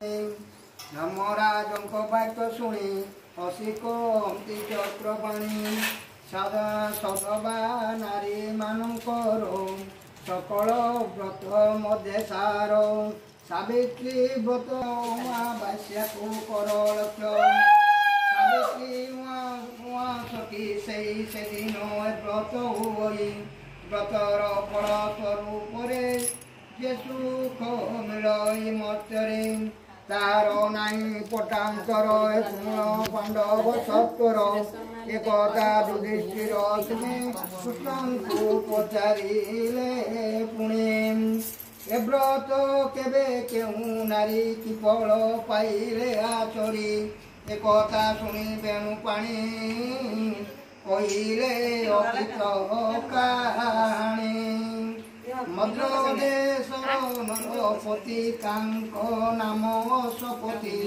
धर्मराजଙ୍କ ବାକ୍ୟ ଶୁଣି ହସି କହନ୍ତି ଚକ୍ରପାଣି ସଦବା ନାରୀ ମାନଙ୍କର ସକଳ ବ୍ରତ ମଧ୍ୟ ସାର ସାବିତ୍ରୀ ବ୍ରତ ଅମାବାସ୍ୟାକୁ କର ଲକ୍ଷ୍ୟ ସାବିତ୍ରୀ ସଖୀ ସେଦିନ ବ୍ରତ ହୋଇ ବ୍ରତର ଫଳ ସ୍ୱରୂପରେ ଯେ ସୁଖ ମିଳଇ ମର୍ତ୍ତ୍ୟରେ तार नाई पटांतर पांडव सत्वर एकता युधिष्ठिर सुने कृष्ण को पचारिले पुणे ए व्रत केबे केउ नारी की फल पाइले आचरी एकता शुणी बेणु पाणी कहिले अतीत कहानी मद्रदेशर नरपति नाम सपति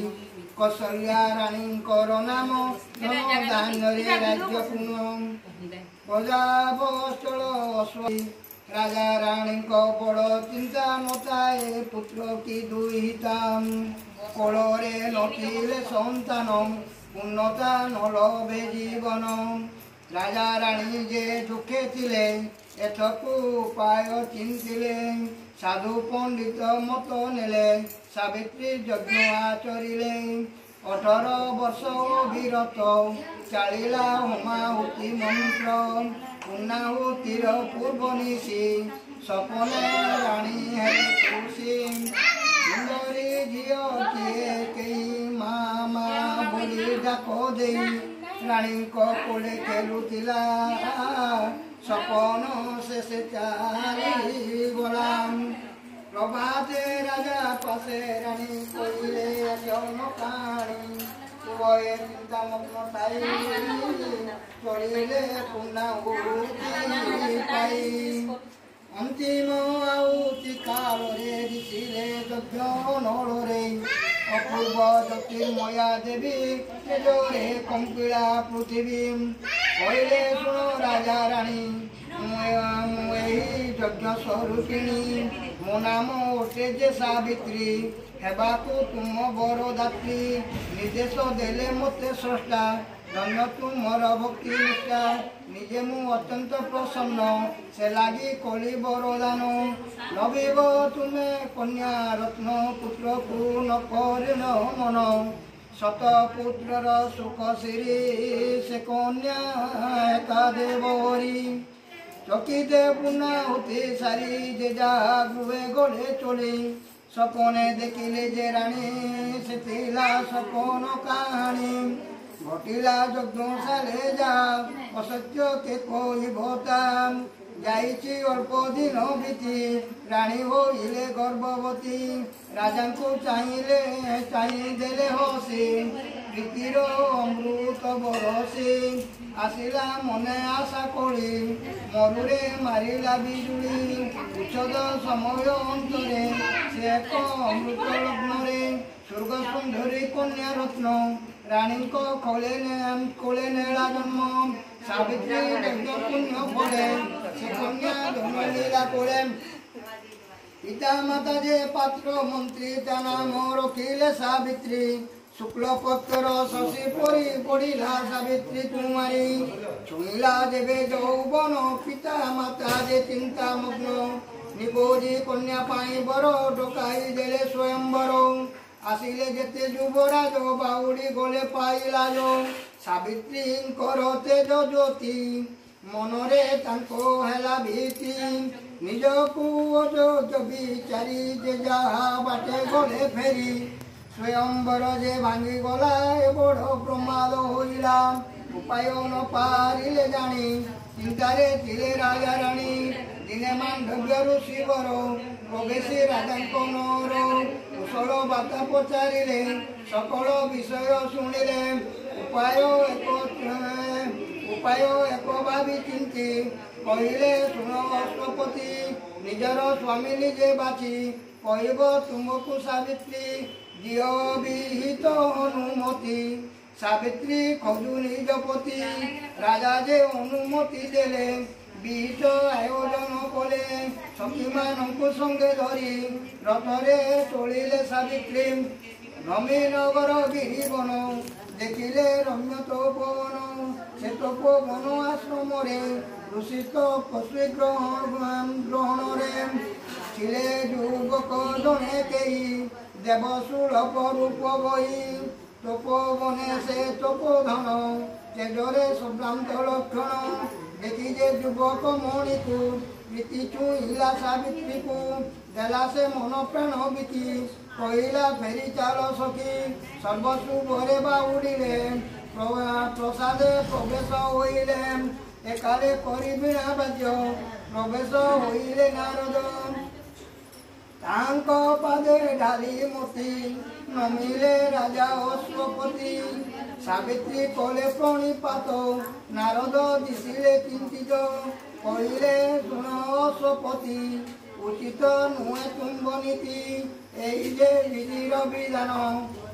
कौशल्या राणींकर नाम दानरे राज्य प्रजावत्सल अश्वी राजा राणी बड़ चिंता नए पुत्र की दुहिता कोलरे नथिले संतान उन्नता नलभे जीवन राजा राणी जे दुखे थिले एथकु उपाय चिंतिले साधु पंडित मत नेले सावित्री यज्ञ आचरिले 18 वर्ष विरत चालिला होमाहुति मंत्र पूर्णाहुतिर पूर्व निशी सपने राणी है खुशी सुंदरी झियो किए कई मामा बोली डाक दे राणी कोले खेलुतिला सपन शेषे चाली गलाम प्रभाते राजा पासे रानी कहिले जन कहानी सुबहे चिंता मग्न थाई चलिले पूर्णाहुति पाई अंतिम आहुति कालरे ऋषिले यज्ञ नलरे अपूर्व ज्योतिर्मया देवी तेजरे कंपिला पृथिवी कहले शुण राजा राणी यज्ञ स्वरूपिणी मो नाम ओटे जे सावित्री हेबाकु तुम बरदात्री निर्देश देले मते स्रष्टा धन्य तुमर भक्ति निष्ठा निजे मु अत्यंत प्रसन्न से लगी कली बरदान लभिब तुमे कन्या रत्न पुत्र को न करिन मन शतपुत्रर सुख श्री से कन्या एका देवरी चकिते पूर्णाहुति सारी जे जा गृहे गले चली सपने देखिले जे राणी से थिला सपन कहानी घटिला यज्ञशाले जा असत्य के कहता जाइछि अल्प दिन बीती राणी होइले गर्भवती राजा को चाहिदेले हसी प्रीतिर अमृत बरसी आसिला मने आशा करी मरुरे मारिला बिजुली उच्छद समय अंतरे से एक अमृत लग्नरे स्वर्ग सुंदरी कन्या रत्न राणी को कोले नेला जन्म सावित्री यज्ञ पुण्य फले से कन्या जन्मलीला कोले पिता माता जे पात्र मंत्री ता नाम रखिले सावित्री शुक्ल पक्षर शशि परी पड़िला सावित्री कुमारी छुईला देवे यौवन पिता माता जे चिंता मग्न निकोजी कन्या पाई बर डकाई देले स्वयंवर आसिले जेते युवराज बाउडी गले पाइला जो सावित्री तेज ज्योति मनरे तांको हेला भीति निजकु अजोज विचारी जे जहा बाटे गले फेरी स्वयंवर जे भांगी गला ए बड़ प्रमाद होइला उपाय न पारिले जानी चिंतारे थिले राजा राणी दिने मांडव्य ऋषिवर प्रवेशी राजांको नर कुशल बाता पचारिले सकल विषय शुणिले उपाय एक भावी चिंती कहले शुण अष्टपति निजर स्वामी निजे बाची कहब तुमको सावित्री दियो विहित अनुमति सावित्री खजु निज पति राजा जे अनुमति देले बीज आयोजन कले सखी मानू संगे धरी रथरे चलिले सावित्री নবীনগর গিরিবন দেখিলে রম্য তপবন সে তপবন আশ্রমরে ঋষি তপস্বী গ্রহণরে ছিলে যুবক জনে কেহি দেবসুলভ রূপ বহি তপবনে সে তপধন তেজরে সুভ্রান্ত লক্ষণ দেখি যে যুবক মণিকু প্রীতি চুইলা সাবিত্রীকু দেলা সে মন প্রাণ বিকি কহিলা ফেরি চাল সখী সর্বশুভরে বাউড়িলে প্রসাদে প্রবেশ হইলে একালে করি বীণা বাদ্য প্রবেশ হইলে নারদ তাঙ্ক পাদে ঢালি মতি নমিলে রাজা অশ্বপতি সাবিত্রী কলে প্রণিপাত নারদ দিশিলে চিন্তিত কহিলে শুণ অশ্বপতি উচিত নুহে তুম্ব নীতি এই যে বিধির বিধান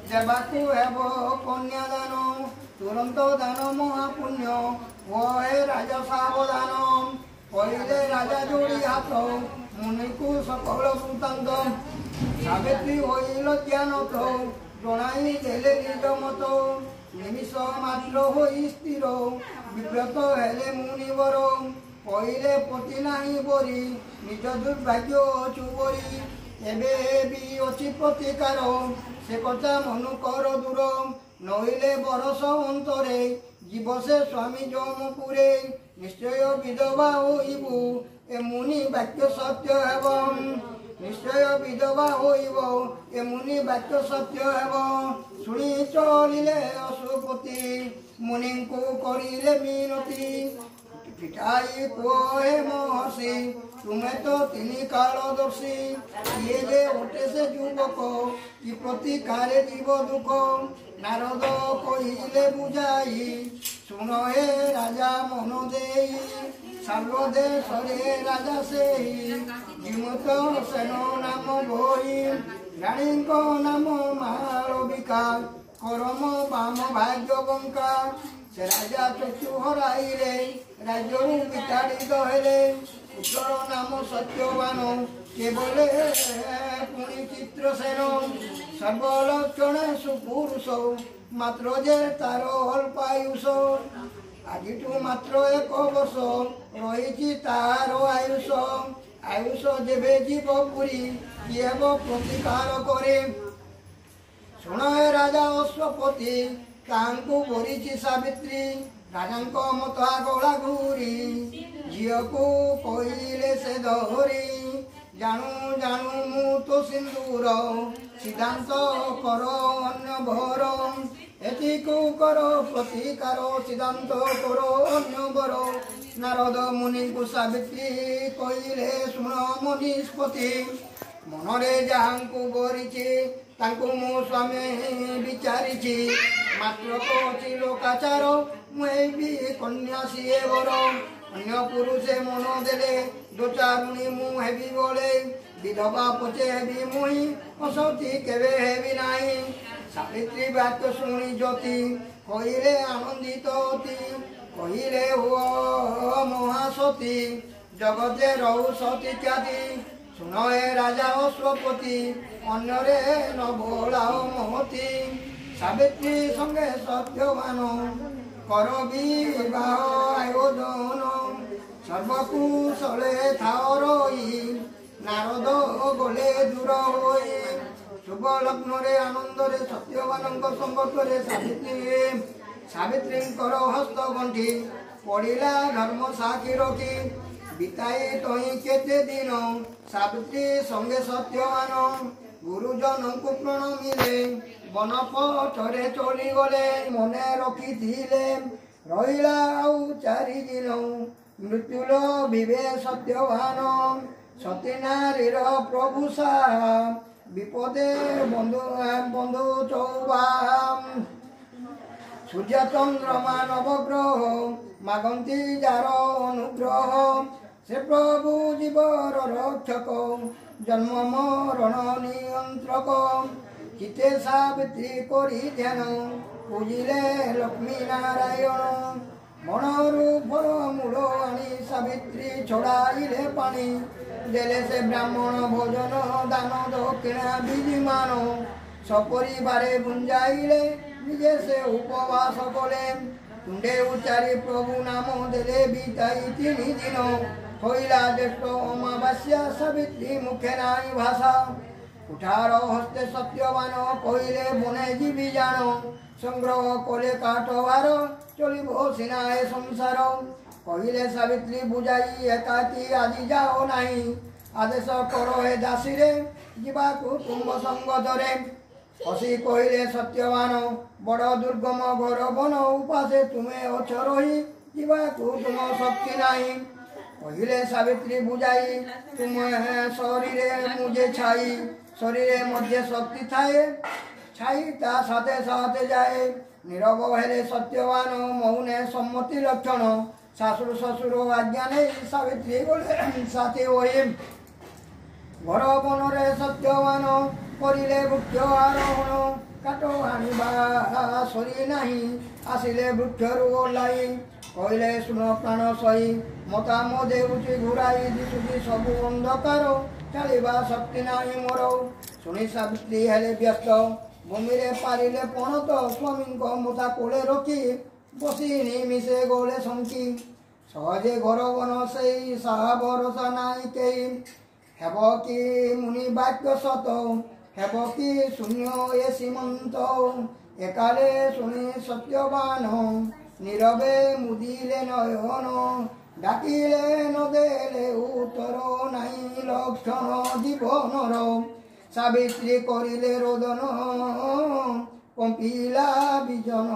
দেবাকু ହେବ কন্যাদান তুরন্ত দান মহাপুণ্য হয়ে রাজা সাবধান কহিলে রাজা যোড়ি হাত মুনিকু সকল বৃত্তান্ত সাবিত্রী হইল জ্ঞানত জনাই দেলে নিজ মত নিমিষ মাত্র হই স্থির বিব্রত হেলে মুনিবর কহিলে পতি নাই বরি নিজ দুর্ভাগ্য চুবরি ଏବେ ବି ଅଛି ପ୍ରତିକାର ସେ କଥା ମନୁ କର ଦୂର ନଇଲେ ବରଷ ଅନ୍ତରେ ଯିବ ସେ ସ୍ୱାମୀ ଯମପୁରେ ନିଶ୍ଚୟ ବିଧବା ହୋଇବୁ ଏ ମୁନି ବାକ୍ୟ ସତ୍ୟ ହେବ ନିଶ୍ଚୟ ବିଧବା ହୋଇବ ଏ ମୁନି ବାକ୍ୟ ସତ୍ୟ ହେବ ଶୁଣି ଚଳିଲେ ଅଶ୍ୱପତି ମୁନିଙ୍କୁ କରିଲେ ମିନତି পিঠাই কোহে মহর্ষি তুমি তো তিনি কালদর্শী ইয়ে যে ওঠে সে যুবক কি প্রতিকারে দিব দুঃখ নারদ কহিলে বুঝাই শুন হে রাজা মন দেই সর্বদেশরে রাজা সেই বিমত সেন নাম বই রানীଙ୍କ নাম মালবিকা করম বাম ভাগ্য বঙ্কা ସେ ରାଜା ଚକ୍ଷୁ ହରାଇଲେ ରାଜ୍ୟରୁ ବିତାଡ଼ିତ ହେଲେ ପୁତ୍ର ନାମ ସତ୍ୟବାନ କେବଳେ ପୁଣି ଚିତ୍ରସେନ ସର୍ବଲକ୍ଷଣେ ସୁପୁରୁଷ ମାତ୍ର ଯେ ତାର ଅଳ୍ପାୟୁଷ ଆଜିଠୁ ମାତ୍ର 1 ବର୍ଷ ରହିଛି ତାର ଆୟୁଷ ଆୟୁଷ ଯେବେ ଯିବ ପୁରୀ କିଏ ହେବ ପ୍ରତିକାର କରେ ଶୁଣ ହେ ରାଜା ଅଶ୍ୱପତି ତାଙ୍କୁ ବରିଛି ସାବିତ୍ରୀ ରାଜାଙ୍କ ମତ ଗଳା ଘୁରି ଝିଅକୁ କହିଲେ ସେ ଧରି ଜାଣୁ ଜାଣୁ ମୁଁ ତ ସିନ୍ଦୁର ସିଦ୍ଧାନ୍ତ କର ଅନ୍ୟ ଭର ଏତିକୁ କର ପ୍ରତିକାର ସିଦ୍ଧାନ୍ତ କର ଅନ୍ୟ ବର ନାରଦ ମୁନିଙ୍କୁ ସାବିତ୍ରୀ କହିଲେ ଶୁଣ ମୋ ନିଷ୍ପତ୍ତି ମନରେ ଯାହାଙ୍କୁ ବରିଛି ତାଙ୍କୁ ମୁଁ ସ୍ୱାମୀ ବିଚାରିଛି ମାତ୍ର କହୁଛି ଲୋକାଚାର ମୁଁ ବି କନ୍ୟା ସିଏ ବର ଅନ୍ୟ ପୁରୁଷେ ମନ ଦେଲେ ଦୋଚାରୁଣୀ ମୁଁ ହେବି ବଳେ ବିଧବା ପଛେ ହେବି ମୁହିଁ ଅସତୀ କେବେ ହେବି ନାହିଁ ସାବିତ୍ରୀ ବାକ୍ୟ ଶୁଣି ଜ୍ୟୋତି କହିଲେ ଆନନ୍ଦିତ ଅତି କହିଲେ ହୁଅ ମହାସତୀ ଜଗତେ ରହୁ ସତୀ ଖ୍ୟାତି ଶୁଣ ହେ ରାଜା ଅଶ୍ୱପତି ଅନ୍ୟରେ ନ ଭୋଳାଅ ମହତି ସାବିତ୍ରୀ ସଙ୍ଗେ ସତ୍ୟବାନ କର ବିବାହ ଆୟୋଜନ ସର୍ବକୁଶଳେ ଥାଅ ରହି ନାରଦ ଗଲେ ଦୂର ହୋଇ ଶୁଭ ଲଗ୍ନରେ ଆନନ୍ଦରେ ସତ୍ୟବାନଙ୍କ ସମ୍ପର୍କରେ ସାବିତ୍ରୀଙ୍କର ହସ୍ତ ଗଣ୍ଠି ପଡ଼ିଲା ଧର୍ମ ସାକ୍ଷୀ ରଖି ବିତାଇ ତହିଁ କେତେ ଦିନ ସାବିତ୍ରୀ ସଙ୍ଗେ ସତ୍ୟବାନ ଗୁରୁଜନଙ୍କୁ ପ୍ରଣମିଲେ ବନ ପଥରେ ଚଳିଗଲେ ମନେ ରଖିଥିଲେ ରହିଲା ଆଉ 4 ଦିନ ମୃତ୍ୟୁଲ ବିବେ ସତ୍ୟବାନ ସତୀ ନାରୀର ପ୍ରଭୁ ସାହା ବିପଦେ ବନ୍ଧୁ ଚୌବାମ ସୂର୍ଯ୍ୟ ଚନ୍ଦ୍ରମା ନବଗ୍ରହ ମାଗନ୍ତି ଯାର ଅନୁଗ୍ରହ ସେ ପ୍ରଭୁ ଜୀବର ରକ୍ଷକ ଜନ୍ମ ମରଣ ନିୟନ୍ତ୍ରକ ଚିତେ ସାବିତ୍ରୀ କରି ଧ୍ୟାନ ପୂଜିଲେ ଲକ୍ଷ୍ମୀ ନାରାୟଣ ମଣରୁ ଫଳ ମୂଳ ଆଣି ସାବିତ୍ରୀ ଛଡ଼ାଇଲେ ପାଣି ଦେଲେ ସେ ବ୍ରାହ୍ମଣ ଭୋଜନ ଦାନ ଦକ୍ଷିଣା ବିଧିମାନ সপরিবারে বুঞ্জাইলে নিজে সে উপবাস কলে তুণ্ডে উচ্চারি প্রভু নাম দেলে বিতাই 3 দিন হইলা জ্যেষ্ঠ অমাবাস্যা সাবিত্রী মুখে নাই ভাষা উঠার হস্তে সত্যবান কহিলে বনে জীবি জান সংগ্রহ কলে কাঠবার চলিব সিনায় সংসার কহিলে সাবিত্রী বুঝাই একাকি আজি যাও নাই আদেশ কর হে দাসীরে ଯିବାକୁ ତୁମ୍ଭ ସଙ୍ଗ ଧରେ ହସି କହିଲେ ସତ୍ୟବାନ ବଡ଼ ଦୁର୍ଗମ ଘର ବନ ଉପାସେ ତୁମେ ଅଛ ରହି ଯିବାକୁ ତୁମ ଶକ୍ତି ନାହିଁ କହିଲେ ସାବିତ୍ରୀ ବୁଝାଇ ତୁମେ ଶରୀରେ ମୁଁ ଯେ ଛାଇ ଶରୀରେ ମଧ୍ୟ ଶକ୍ତି ଥାଏ ଛାଇ ତା ସାଥେ ସାଥେ ଯାଏ ନୀରବ ହେଲେ ସତ୍ୟବାନ ମୌନେ ସମ୍ମତି ଲକ୍ଷଣ ଶାଶୁ ଶ୍ୱଶୁର ଆଜ୍ଞା ନେଇ ସାବିତ୍ରୀ ଗଲେ ସାଥୀ ହୋଇ ଘର ବନରେ ସତ୍ୟବାନ କରିଲେ ବୃକ୍ଷ ଆରୋହଣ କାଠ ଆଣିବା ସରି ନାହିଁ ଆସିଲେ ବୃକ୍ଷରୁ ଓହ୍ଲାଇ କହିଲେ ଶୁଣ ପ୍ରାଣ ସହି ମତାମ ଦେଉଛି ଘୁରାଇ ଦିଶୁଛି ସବୁ ଅନ୍ଧକାର ଚାଲିବା ଶକ୍ତି ନାହିଁ ମୋର ଶୁଣି ସାବିତ୍ରୀ ହେଲେ ବ୍ୟସ୍ତ ଭୂମିରେ ପାରିଲେ ପଣତ ସ୍ୱାମୀଙ୍କ ମତା କୋଳେ ରଖି ବସି ନିମିଷେ ଗଲେ ଶଙ୍କି ସହଜେ ଘର ବନ ସେଇ ସାହା ଭରସା ନାହିଁ କେହି ହେବ କି ମୁନି ବାକ୍ୟ ସତ ହେବ କି ଶୂନ୍ୟ ଏ ସୀମନ୍ତ ଏକାଲେ ଶୁଣି ସତ୍ୟବାନ নীরবে মুদিলে নয়ন ডাকিলে নদেলে উত্তর নাই লক্ষণ জীবনর সাবিত্রী করিলে রোদন কম্পিলা বিজন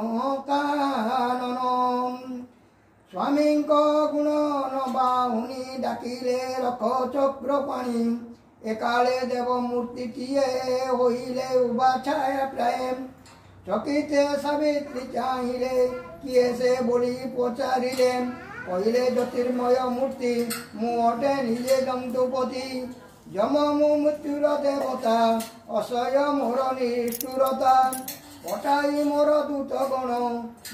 কানন স্বামীঙ্ক গুণ নবাহুনি ডাকিলে রখ চক্র পাণি একালে দেব মূর্তিটিয়ে হইলে উবা ছায়া প্রেম চকিতে সাবিত্রী চাহিলে কিয়ে সে বলি পচারিলে কহিলে জ্যোতির্ময় মূর্তি মু অটে নিজে জন্তুপতি যম মু মৃত্যুর দেবতা অসয় মোর নিষ্ঠুরতা পটাই মোর দূত গণ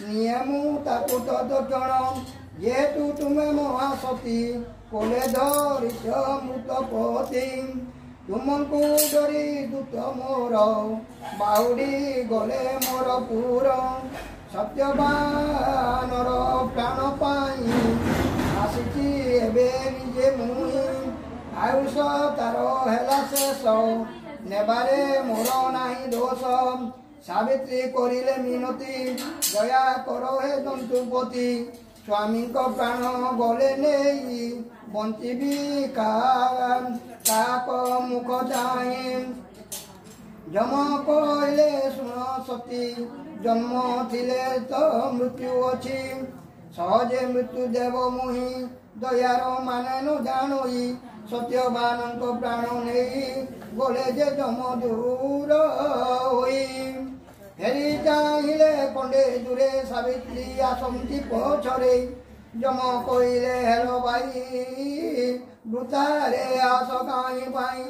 নিয়ে মু তাকু তদক্ষণ যেহেতু তুমে মহাসতী কোলে ধরিছ মৃতপতি ତୁମକୁ ଡରି ଦୂତ ମୋର ବାହୁଡ଼ି ଗଲେ ମୋର ପୁର ସତ୍ୟବାନର ପ୍ରାଣ ପାଇଁ ଆସିଛି ଏବେ ନିଜେ ମୁହିଁ ଆୟୁଷ ତାର ହେଲା ଶେଷ ନେବାରେ ମୋର ନାହିଁ ଦୋଷ ସାବିତ୍ରୀ କରିଲେ ମିନତି ଦୟା କର ହେ ଜନ୍ତୁପତି ସ୍ୱାମୀଙ୍କ ପ୍ରାଣ ଗଲେ ନେଇ ବଞ୍ଚିବି କାକ ମୁଖ ଚାହିଁ ଯମ କହିଲେ ଶୁଣ ସତୀ ଜନ୍ମ ଥିଲେ ତ ମୃତ୍ୟୁ ଅଛି ସହଜେ ମୃତ୍ୟୁ ଦେବ ମୁହିଁ ଦୟାର ମାନେ ନ ଜାଣୋଇ ସତ୍ୟବାନଙ୍କ ପ୍ରାଣ ନେଇ ଗଲେ ଯେ ଯମ ଦୂର ହୋଇ ଫେରି ଚାହିଁଲେ ଖଣ୍ଡେ ଦୂରେ ସାବିତ୍ରୀ ଆସନ୍ତି ପଛରେ ଯମ କହିଲେ ହେଲ ଭାଇ ବୃଥାରେ ଆସ କାହିଁ ପାଇଁ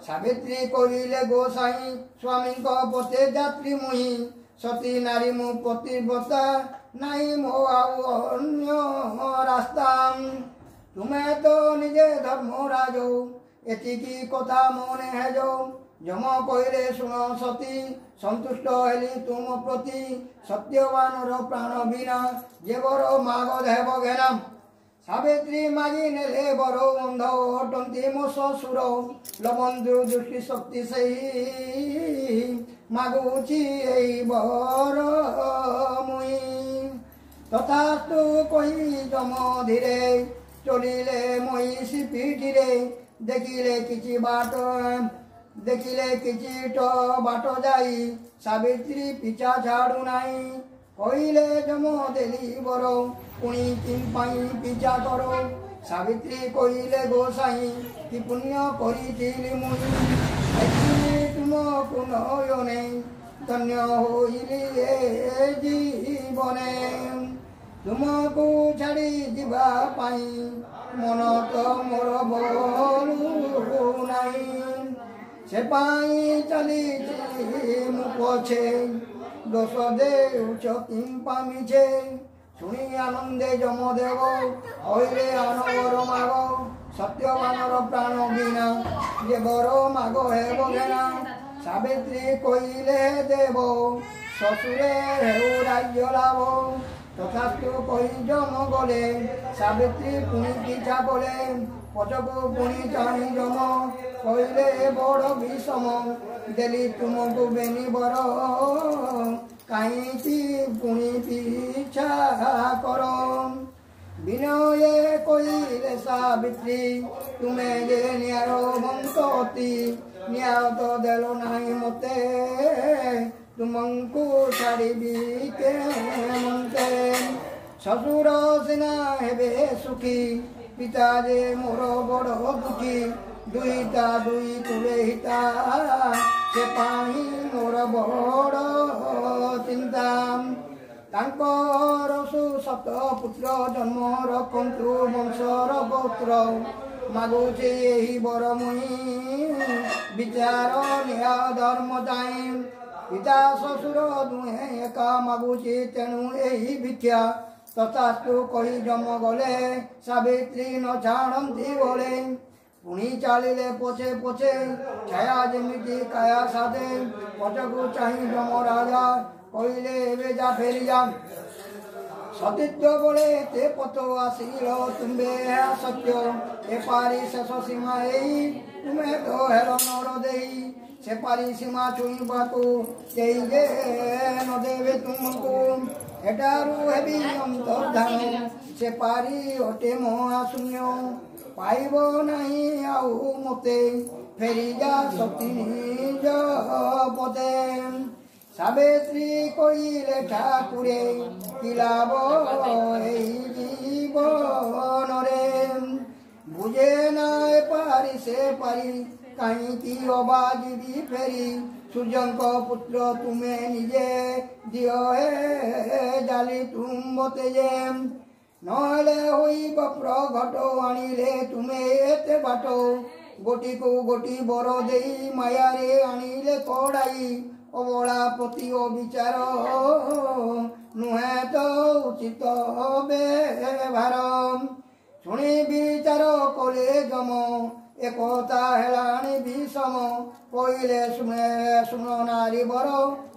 ସାବିତ୍ରୀ କହିଲେ ଗୋସାଇଁ ସ୍ୱାମୀଙ୍କ ପତେ ଯାତ୍ରୀ ମୁହିଁ ସତୀ ନାରୀ ମୁଁ ପତିବ୍ରତା ନାହିଁ ମୋ ଆଉ ଅନ୍ୟ ରାସ୍ତା ତୁମେ ତ ନିଜେ ଧର୍ମରାଜ ଏତିକି କଥା ମନେ ହେଜ ଯମ କହିଲେ ଶୁଣ ସତୀ ସନ୍ତୁଷ୍ଟ ହେଲି ତୁମ ପ୍ରତି ସତ୍ୟବାନର ପ୍ରାଣ ବିନା ଯେ ବର ମାଗ ଦେବ ଘେନା ସାବିତ୍ରୀ ମାଗି ନେଲେ ବର ଅନ୍ଧ ଅଟନ୍ତି ମୋ ଶ୍ୱଶୁର ଲବନ୍ଧୁ ଦୃଷ୍ଟି ଶକ୍ତି ସେଇ ମାଗୁଛି ଏଇ ବର ମୁଇଁ ତଥାସ୍ତୁ କହି ଯମ ଧୀରେ ଚଲିଲେ ମହିଷୀ ପିଠିରେ ଦେଖିଲେ କିଛି ବାଟ ଯାଇ ସାବିତ୍ରୀ ପିଛା ଛାଡ଼ୁ ନାହିଁ କହିଲେ ଯମ ଦେଲି ବର ପୁଣି କିମ୍ ପାଇଁ ପିଛା କର ସାବିତ୍ରୀ କହିଲେ ଗୋସାଇଁ କି ପୁଣ୍ୟ କରିଥିଲି ମୁଇଁ ଦେଖିଲି ତୁମକୁ ନୟନେ ଧନ୍ୟ ହୋଇଲି ଏ ଜୀବନେ ତୁମକୁ ଛାଡ଼ି ଯିବା ପାଇଁ ମନ ତ ମୋର ବଳୁ ନାହିଁ ସେ ପାଇଁ ଚାଲିଛି ମୁଁ ପଛେ ଦୋଷ ଦେଉଛ କିମ୍ପା ମିଛେ ଶୁଣି ଆନନ୍ଦେ ଯମଦେବ କହିଲେ ଆନବର ମାଗ ସତ୍ୟବାନର ପ୍ରାଣ ବିନା ଯେ ବର ମାଗ ହେବ ଘେନା ସାବିତ୍ରୀ କହିଲେ ଦେବ ଶ୍ୱଶୁରେ ହେଉ ରାଜ୍ୟ ଲାଭ ତଥାସ୍ତୁ କହି ଯମ ଗଲେ ସାବିତ୍ରୀ ପୁଣି ପିଛା କଲେ ପଛକୁ ପୁଣି ଚାହିଁ ଯମ କହିଲେ ବଡ଼ ବିଷମ ଦେଲି ତୁମକୁ ବେନି ବର କାହିଁକି ପୁଣି ପିଛା କର ବିନয়ে କହିଲେ ସାବିତ୍ରୀ ତୁମେ ଯେ ନ୍ୟାୟ ବନ୍ତ ଅତି ନ୍ୟାୟ ତ ଦେଲ ନାହିଁ ମୋତେ ତୁମକୁ ଛାଡ଼ିବି କେମନ୍ତେ ଶ୍ୱଶୁର ସିନା ହେବେ ସୁଖୀ ପିତା ଯେ ମୋର ବଡ଼ ଦୁଃଖୀ ଦୁଇଟା ଦୁଇ ତୁଳେ ହିତା ସେ ପାଇଁ ମୋର ବଡ଼ ଚିନ୍ତା ତାଙ୍କର ସୁସତ ପୁତ୍ର ଜନ୍ମ ରଖନ୍ତୁ ବଂଶର ଗୋତ୍ର ମାଗୁଛି ଏହି ବର ମୁଇଁ ବିଚାର ନ୍ୟାୟ ଧର୍ମ ଯାଇ ପିତା ଶ୍ୱଶୁର ଦୁହେଁ ଏକା ମାଗୁଛି ତେଣୁ ଏହି ଭିକ୍ଷା ତଥାସ୍ତୁ କହି ଯମ ଗଲେ ସାବିତ୍ରୀ ନ ଛାଡ଼ନ୍ତି ଗଲେ ପୁଣି ଚାଲିଲେ ପଛେ ପଛେ ଛାୟା ଯେମିତି କାୟା ସାଧେ ପଛକୁ ଚାହିଁ ଯମ ରାଜା କହିଲେ ଏବେ ଯା ଫେରିଯା ସତୀତ୍ୱ ବଳେ ତେ ପଥ ଆସିଲ ତୁମ୍ଭେ ଏହା ସତ୍ୟ ଏପାରି ଶେଷ ସୀମା ଏଇ ତୁମେ ତ ହେଲ ନର ଦେଇ ସେପାରି ସୀମା ଛୁଇଁବାକୁ କେହି ଯେ ନ ଦେବେ ତୁମକୁ ଏଠାରୁ ହେବି ଅନ୍ତର୍ଧାନ ସେପାରି ଅଟେ ମହାଶୂନ୍ୟ ପାଇବ ନାହିଁ ଆଉ ମୋତେ ଫେରିଯା ସତୀ ନିଜ ପଦେ ସାବିତ୍ରୀ କହିଲେ ଠାକୁରେ କି ଲାଭ ଏଇ ଜୀବନରେ ବୁଝେ ନା ଏପାରି ସେ ପାରି କାହିଁକି ଅବା ଯିବି ଫେରି ସୂର୍ଯ୍ୟଙ୍କ ପୁତ୍ର ତୁମେ ନିଜେ ଦିଅ ହେ ଜାଲି ତୁମ୍ବତେ ଯେ ନହେଲେ ହୋଇବ ପ୍ରଘଟ ଆଣିଲେ ତୁମେ ଏତେ ବାଟ ଗୋଟିକୁ ଗୋଟି ବର ଦେଇ ମାୟାରେ ଆଣିଲେ କଡ଼ାଇ ଅବଳା ପ୍ରତି ଅବିଚାର ନୁହେଁ ତ ଉଚିତ ବ୍ୟବହାର ଶୁଣି ବିଚାର କଲେ ଯମ একতা হেলানি বিষম কইলে শুনো নারী বর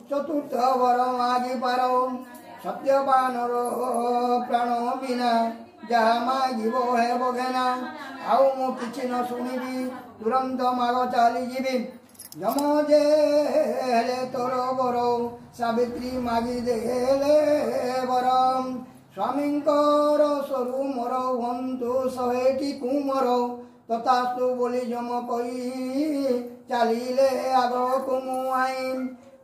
চতুর্থ বর মাগি পার সত্যবানর প্রাণ বিনা যাহা মাগিব হেব ঘেনা আউ মু কিছু ন শুনিবি তুরন্ত মাগ চালি যাবি যম যে হেলে তোর বর সাবিত্রী মাগি দেলে বর স্বামীঙ্কর সরু মর হন্তু শহেটি কুমর তথাস্তু বলি যম কই চালিলে আগকু মুআই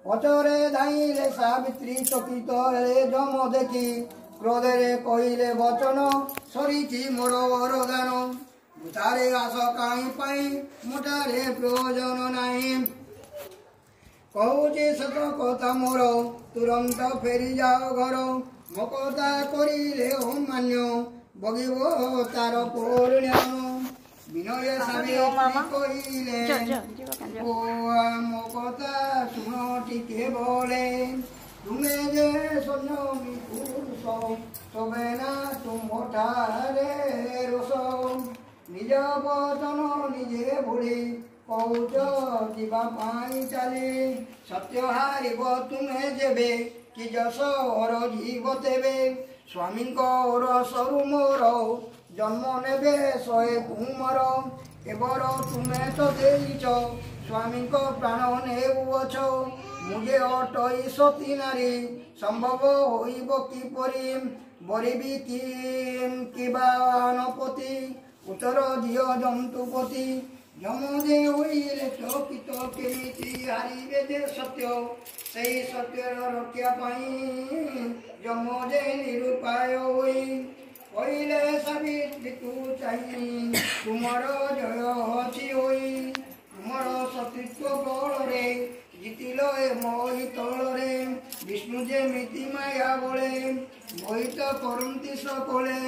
পছরে ধাইলে সাবিত্রী চকিত হেলে যম দেখি ক্রোধেরে কহিলে বচন সরিছি মোর বরদান তারে আস কাই পাই মোটারে প্রয়োজন নাই কହୁଛି ସତ କଥା ମୋର ତୁରନ୍ତ ଫେରି ଯାଅ ଘର ମୋ କଥା କରିଲେ ଅମାନ୍ୟ ବଗିବ ତାର ପରିଣାମ বিনয় সাবিত্রী কহিলে ও মো কথা শুনো টিকে বলে তুমি যে সন্ন্যামী পুরুষ তবে না তুমঠারে রোষ নিজ বচন নিজে ভুলি কৌচ যা পাই চালি সত্য হারিব তুমি যেবে কি যশ অর জীব তেবে স্বামীঙ্কর সরু মোর জন্ম নেবে শহে কুমর এবার তুমি তো ଦେଇଛ স্বামীঙ্ক প্রাণ নেউଅଛ মুঝে অটই সতী নারী সম্ভব হইব কিপরি বরিবি কিবা নপতি উত্তর দিও জন্তুপতি যম যে হইলে চকিত কেমিতি হারিবে যে সত্য সেই সত্যর রক্ষা পাই যম যে নিরুপায় হই কইলে সাবিত্রী তু চাই তুমর জয় অছি হই তুমর সতীত্ব বলরে জিতিল এ মই তলরে বিষ্ণু যেমিতি মায়া বলে মোহিত করন্তি সকলে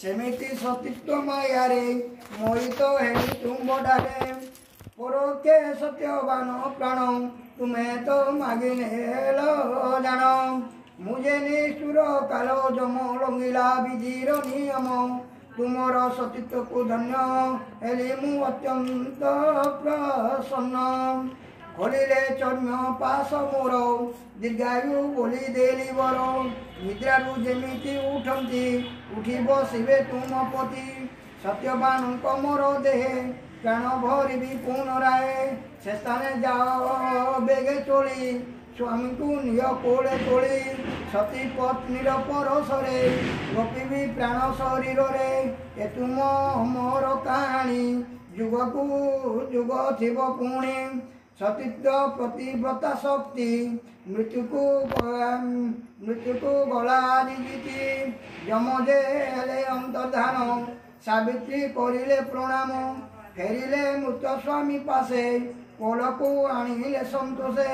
সেমিতি সতীত্ব মায়ারে মোহিত হেই তুম্বডারে পরকে সত্যবান প্রাণ তুমে তো মাগি নেল জান মুঝে নিষ্ঠুর কাল যম লঙ্গিলা বিধির নিয়ম তুমর সতীত্বକୁ ଧନ୍ୟ ହେଲି ମୁଁ ଅତ୍ୟନ୍ତ ପ୍ରସନ୍ନ ଖୋଲିଲେ ଚର୍ମ ପାଶ ମୋର ଦୀର୍ଘାୟୁ ବୋଲି ଦେଲି ବର ନିଦ୍ରାରୁ ଯେମିତି ଉଠନ୍ତି ଉଠି ବସିବେ ତୁମ ପତି ସତ୍ୟବାନଙ୍କ ମୋର ଦେହେ ପ୍ରାଣ ଭରିବି ପୁନରାଏ ସେ ସ୍ଥାନେ ଯାଅ ବେଗେ ଚଳି ସ୍ୱାମୀଙ୍କୁ ନିଅ କୋଳେ ତୋଳି ସତୀ ପତ୍ନୀର ପରଶରେ ଗୋପିବି ପ୍ରାଣ ଶରୀରରେ ଏ ତୁମ ମୋର କାହାଣୀ ଯୁଗକୁ ଯୁଗ ଥିବ ପୁଣି ସତୀତ୍ୱ ପ୍ରତିବ୍ରତା ଶକ୍ତି ମୃତ୍ୟୁକୁ ଗଲା ଆଜି ଜିତି ଯମ ଯେ ହେଲେ ଅନ୍ତର୍ଧାନ ସାବିତ୍ରୀ କରିଲେ ପ୍ରଣାମ ଫେରିଲେ ମୃତ ସ୍ୱାମୀ ପାଶେ କୋଳକୁ ଆଣିଲେ ସନ୍ତୋଷେ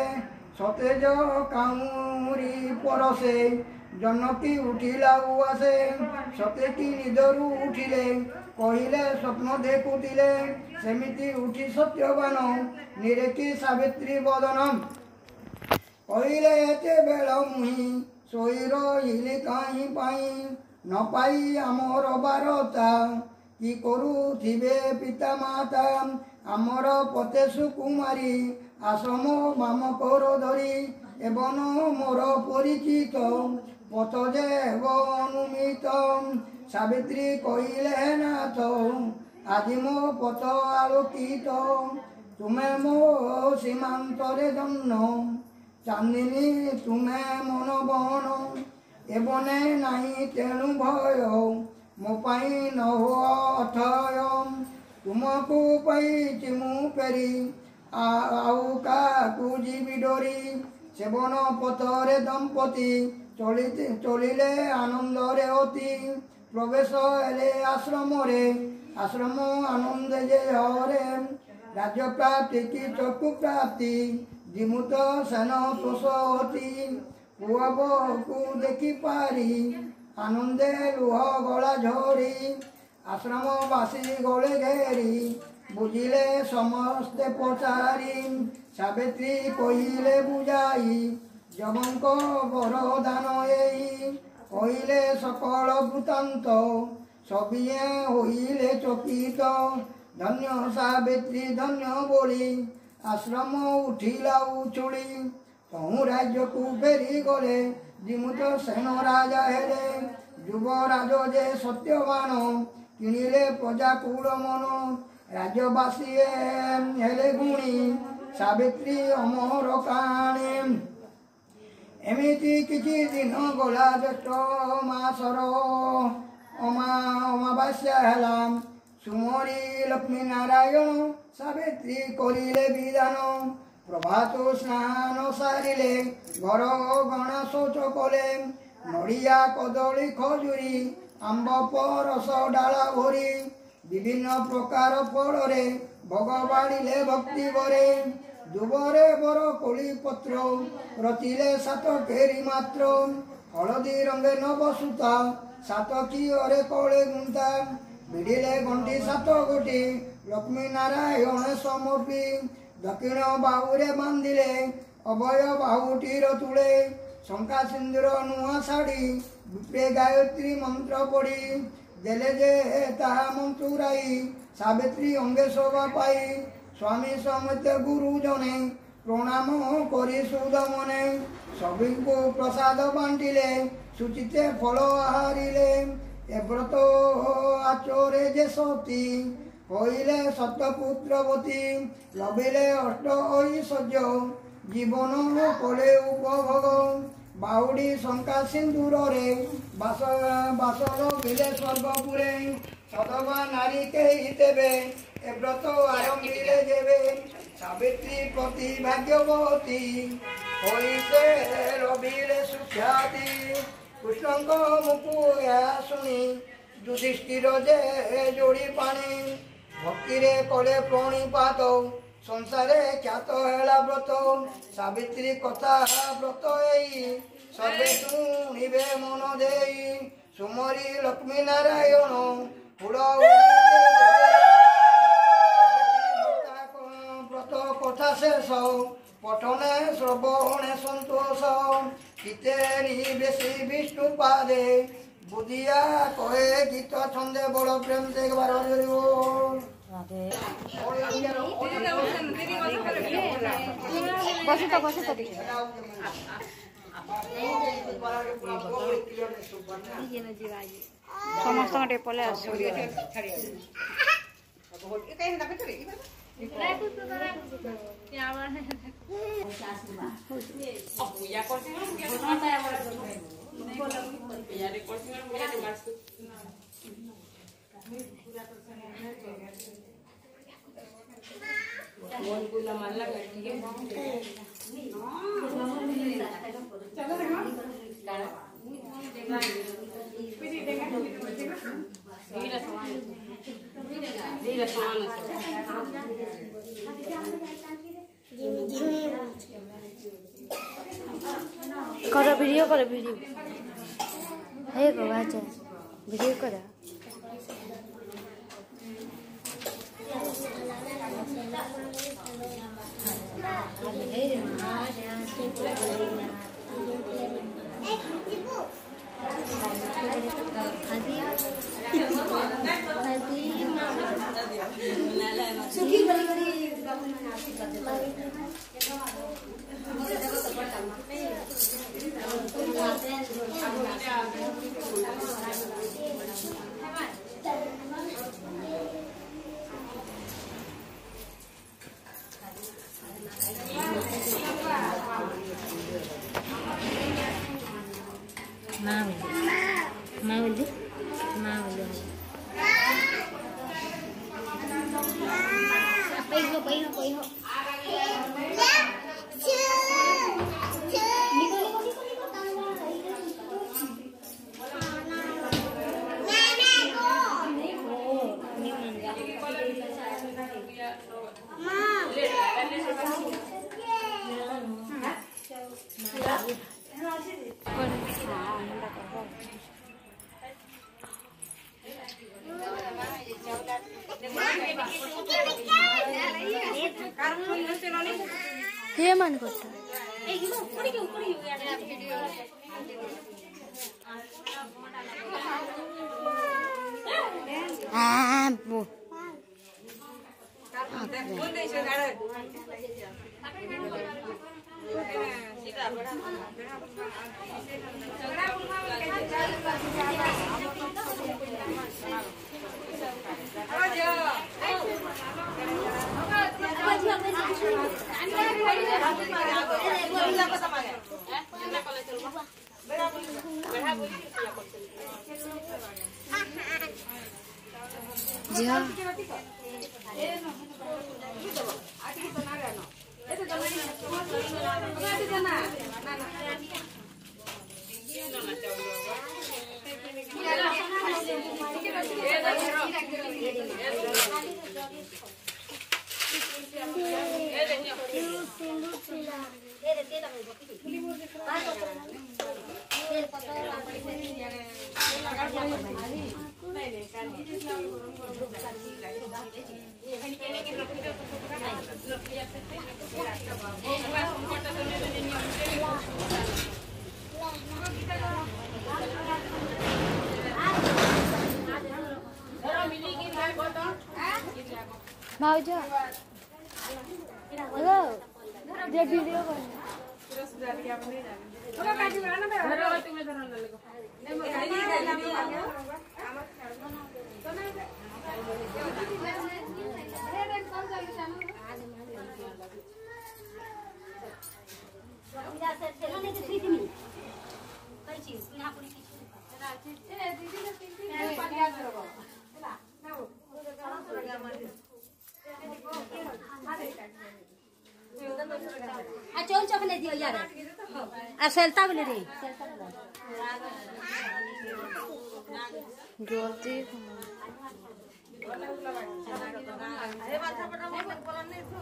ସତେଜ କାଉଁରୀ ପରସେ ଜନକୀ ଉଠିଲା ଉଆସେ ସତେକି ନିଦରୁ ଉଠିଲେ କହିଲେ ସ୍ୱପ୍ନ ଦେଖୁଥିଲେ ସେମିତି ଉଠି ସତ୍ୟବାନ ନିରେଖି ସାବିତ୍ରୀ ବଦନ କହିଲେ ଏତେ ବେଳ ମୁହିଁ ଶୋଇ ରହିଲି କାହିଁ ପାଇଁ ନ ପାଇ ଆମର ବାରତା କି କରୁଥିବେ ପିତା ମାତା ଆମର ପତେ ସୁକୁମାରୀ ଆଶ୍ରମ ବାମ କର ଧରି ଏବଂ ମୋର ପରିଚିତ ପଥ ଯେ ହେବ ଅନୁମିତ ସାବିତ୍ରୀ କହିଲେ ନାଥ ଆଜି ମୋ ପଥ ଆଲୋକିତ ତୁମେ ମୋ ସୀମାନ୍ତରେ ଜନ୍ମ ଚାନ୍ଦିନୀ ତୁମେ ମନ ବନ ଏବନେ ନାହିଁ ତେଣୁ ଭୟ ମୋ ପାଇଁ ନ ହୁଅ ଅଥୟ ତୁମକୁ ପାଇଛି ମୁଁ ଫେରି ଆଉ କାହାକୁ ଯିବି ଡରି ସେବନ ପଥରେ ଦମ୍ପତି ଚଳିଲେ ଆନନ୍ଦରେ ଅତି ପ୍ରବେଶ ହେଲେ ଆଶ୍ରମରେ ଆଶ୍ରମ ଆନନ୍ଦ ଯେ ହରେ ରାଜ୍ୟ ପ୍ରାପ୍ତି କି ଚକ୍ଷୁ ପ୍ରାପ୍ତି ଜିମୁତ ସେନ ତୋଷତି ପୁଅ ବୋହୂକୁ ଦେଖି ପାରି ଆନନ୍ଦେ ଲୁହ ଗଳା ଝରି ଆଶ୍ରମବାସୀ ଗଳେ ଘେରି ବୁଝିଲେ ସମସ୍ତେ ପଚାରି ସାବିତ୍ରୀ କହିଲେ ବୁଝାଇ ଯମଙ୍କ ବରଦାନ ଏଇ କହିଲେ ସକଳ ବୃତ୍ତାନ୍ତ ସବିଏ ହୋଇଲେ ଚକିତ ଧନ୍ୟ ସାବିତ୍ରୀ ଧନ୍ୟ ବୋଲି ଆଶ୍ରମ ଉଠିଲା ଉଛୁଳି ତହୁଁ ରାଜ୍ୟକୁ ଫେରି ଗଲେ ଜିମୁତ ସେନ ରାଜା ହେଲେ ଯୁବରାଜ ଯେ ସତ୍ୟବାନ କିଣିଲେ ପ୍ରଜାକୁଳ ମନ ରାଜ୍ୟବାସୀ ହେଲେ ଗୁଣି ସାବିତ୍ରୀ ଅମର କାହାଣୀ ଏମିତି କିଛି ଦିନ ଗଲା ଜ୍ୟେଷ୍ଠ ମାସର ଅମାବାସ୍ୟା ହେଲା ସୁମରି ଲକ୍ଷ୍ମୀ ନାରାୟଣ ସାବିତ୍ରୀ କରିଲେ ବିଧାନ ପ୍ରଭାତ ସ୍ନାନ ସାରିଲେ ଘର ଗଣା ଶୌଚ କଲେ ନଡ଼ିଆ କଦଳୀ ଖଜୁରୀ ଆମ୍ବ ପରସ ଡାଳ ଭରି ବିଭିନ୍ନ ପ୍ରକାର ଫଳରେ ଭୋଗ ବାଢ଼ିଲେ ଭକ୍ତି ଭରେ ଦୁବରେ ବର କୋଳି ପତ୍ର ରଚିଲେ ସାତ କେରି ମାତ୍ର ହଳଦୀ ରଙ୍ଗେ ନବ ସୂତା ସାତ କିଅରେ କଳେ ଗୁନ୍ଥା ଭିଡ଼ିଲେ ଗଣ୍ଠି ସାତ ଗୋଟି ଲକ୍ଷ୍ମୀ ନାରାୟଣ ସମର୍ପି ଦକ୍ଷିଣ ବାହୁରେ ବାନ୍ଧିଲେ ଅଭୟ ବାହୁଟିର ତୁଳେ ଶଙ୍କା ସିନ୍ଦୁର ନୂଆ ଶାଢ଼ୀ ବିପ୍ରେ ଗାୟତ୍ରୀ ମନ୍ତ୍ର ପଢ଼ି ଦେଲେ ଯେ ତାହା ମନ୍ତୁରାଇ ସାବିତ୍ରୀ ଅଙ୍ଗେ ଶୋଭା ପାଇ ସ୍ୱାମୀ ସମେତ ଗୁରୁ ଜଣେ ପ୍ରଣାମ କରି ସୁଧ ମନେ ସଭିଙ୍କୁ ପ୍ରସାଦ ବାଣ୍ଟିଲେ ସୁଚିତେ ଫଳ ଆହାରିଲେ ଏ ବ୍ରତ ଆଚରେ ଯେ ସତୀ କହିଲେ ସତପୁତ୍ରବତୀ ଲଭିଲେ ଅଷ୍ଟ ଐଶ୍ୱର୍ଯ୍ୟ ଜୀବନ କଲେ ଉପଭୋଗ ବାହୁଡ଼ି ଶଙ୍କା ସିନ୍ଦୁରରେ ବାସ ଲଭିଲେ ସ୍ୱର୍ଗପୁରେ ସଦବା ନାରୀ କେହି ଦେବେ ଏ ବ୍ରତ ଆରମ୍ଭିଲେ ଯେବେ ସାବିତ୍ରୀ ପ୍ରତି ଭାଗ୍ୟବତୀ ହୋଇ ସେ ରବିଲେ ସୁଖ୍ୟାତି କୃଷ୍ଣଙ୍କ ମୁଖୁ ଏହା ଶୁଣି ଯୁଧିଷ୍ଠିର ଯେ ଯୋଡ଼ି ପାଣି ଭକ୍ତିରେ କଲେ ପ୍ରଣିପାତ ସଂସାରେ ଖ୍ୟାତ ହେଲା ବ୍ରତ ସାବିତ୍ରୀ କଥା ବ୍ରତ ଏଇ ସର୍ବେ ଶୁଣିବେ ମନ ଦେଇ ସୁମରି ଲକ୍ଷ୍ମୀ ନାରାୟଣ ଫୁଲ ବ୍ରତ କଥା ଶେଷ পঠনে শ্রবণে সন্তোষ গীতে বেশি বিষ্ণু পাদে বুঝিয়া কহে গীত ছন্দে বড় প্রেম দেখবার রাধে बस तो देखिए समस्त पले आस करो वीडियो हे बाबा वीडियो करा ये मन करता जी हाँ भाऊजा हेलो दे वीडियो चौल चपले दियो यार आ सेल्ता बोले रे जोती अरे माथा पटा मत बोलन नहीं तू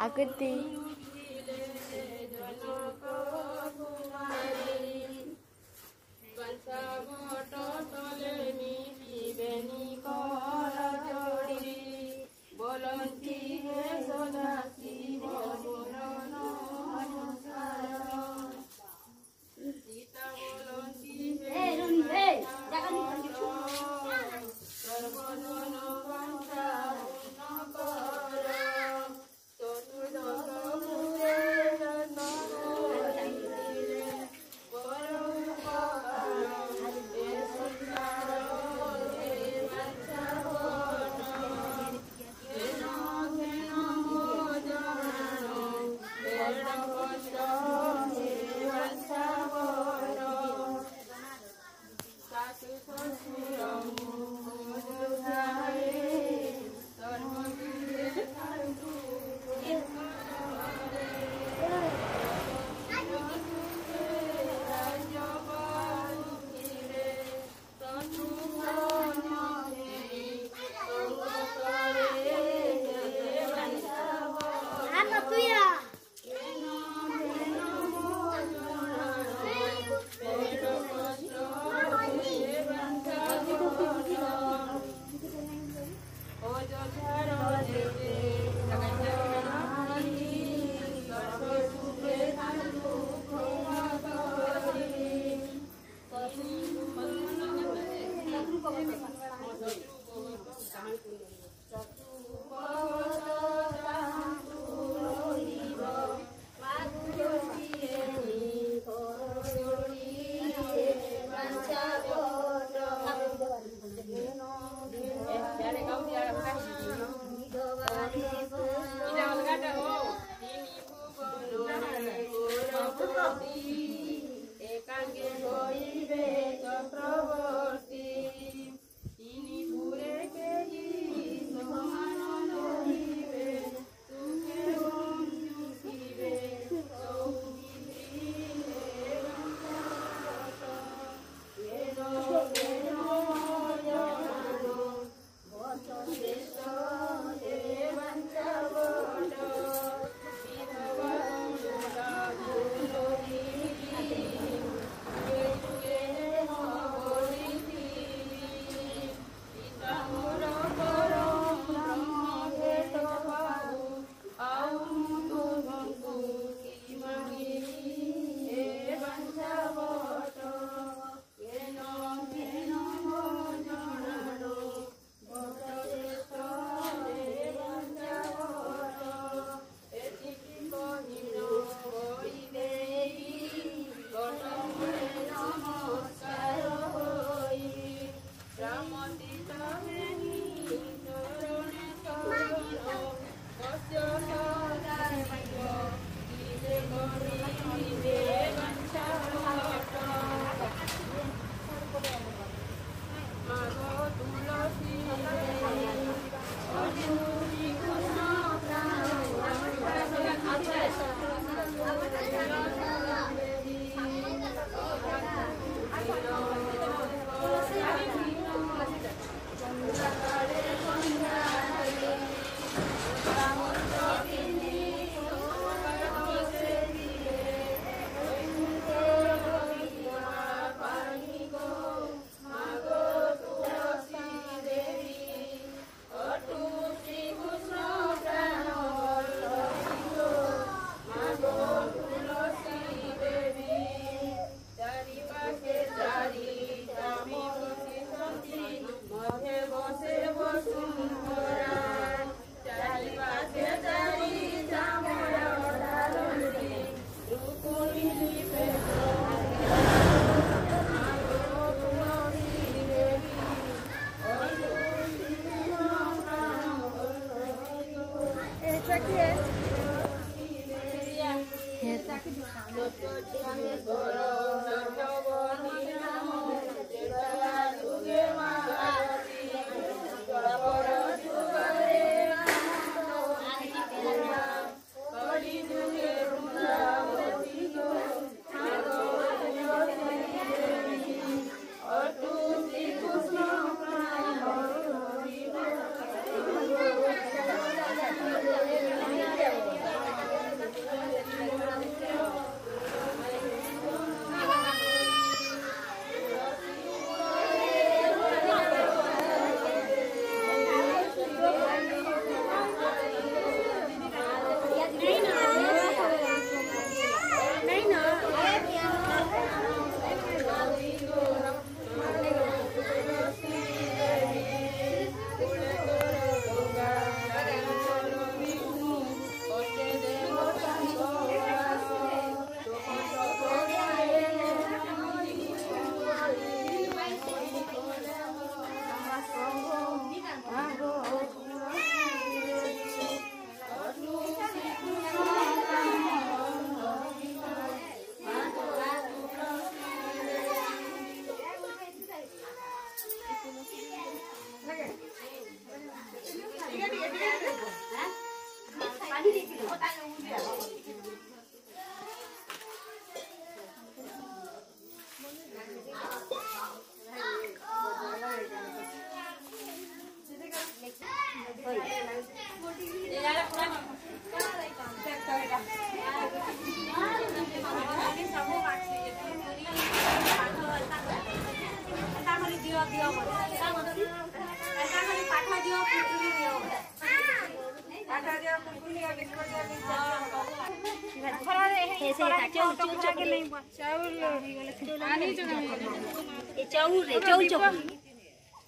आकृति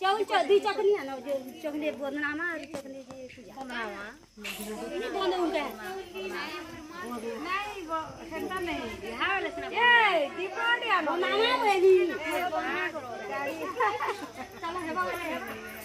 चाउल दी चकनी है ना जो चकनी बोलना ना चकनी जी बनावा नहीं बंद उनका नहीं वो सेंटर नहीं हां लेकिन ए दीपावली आ मामा बोली गाड़ी चलो है बाबा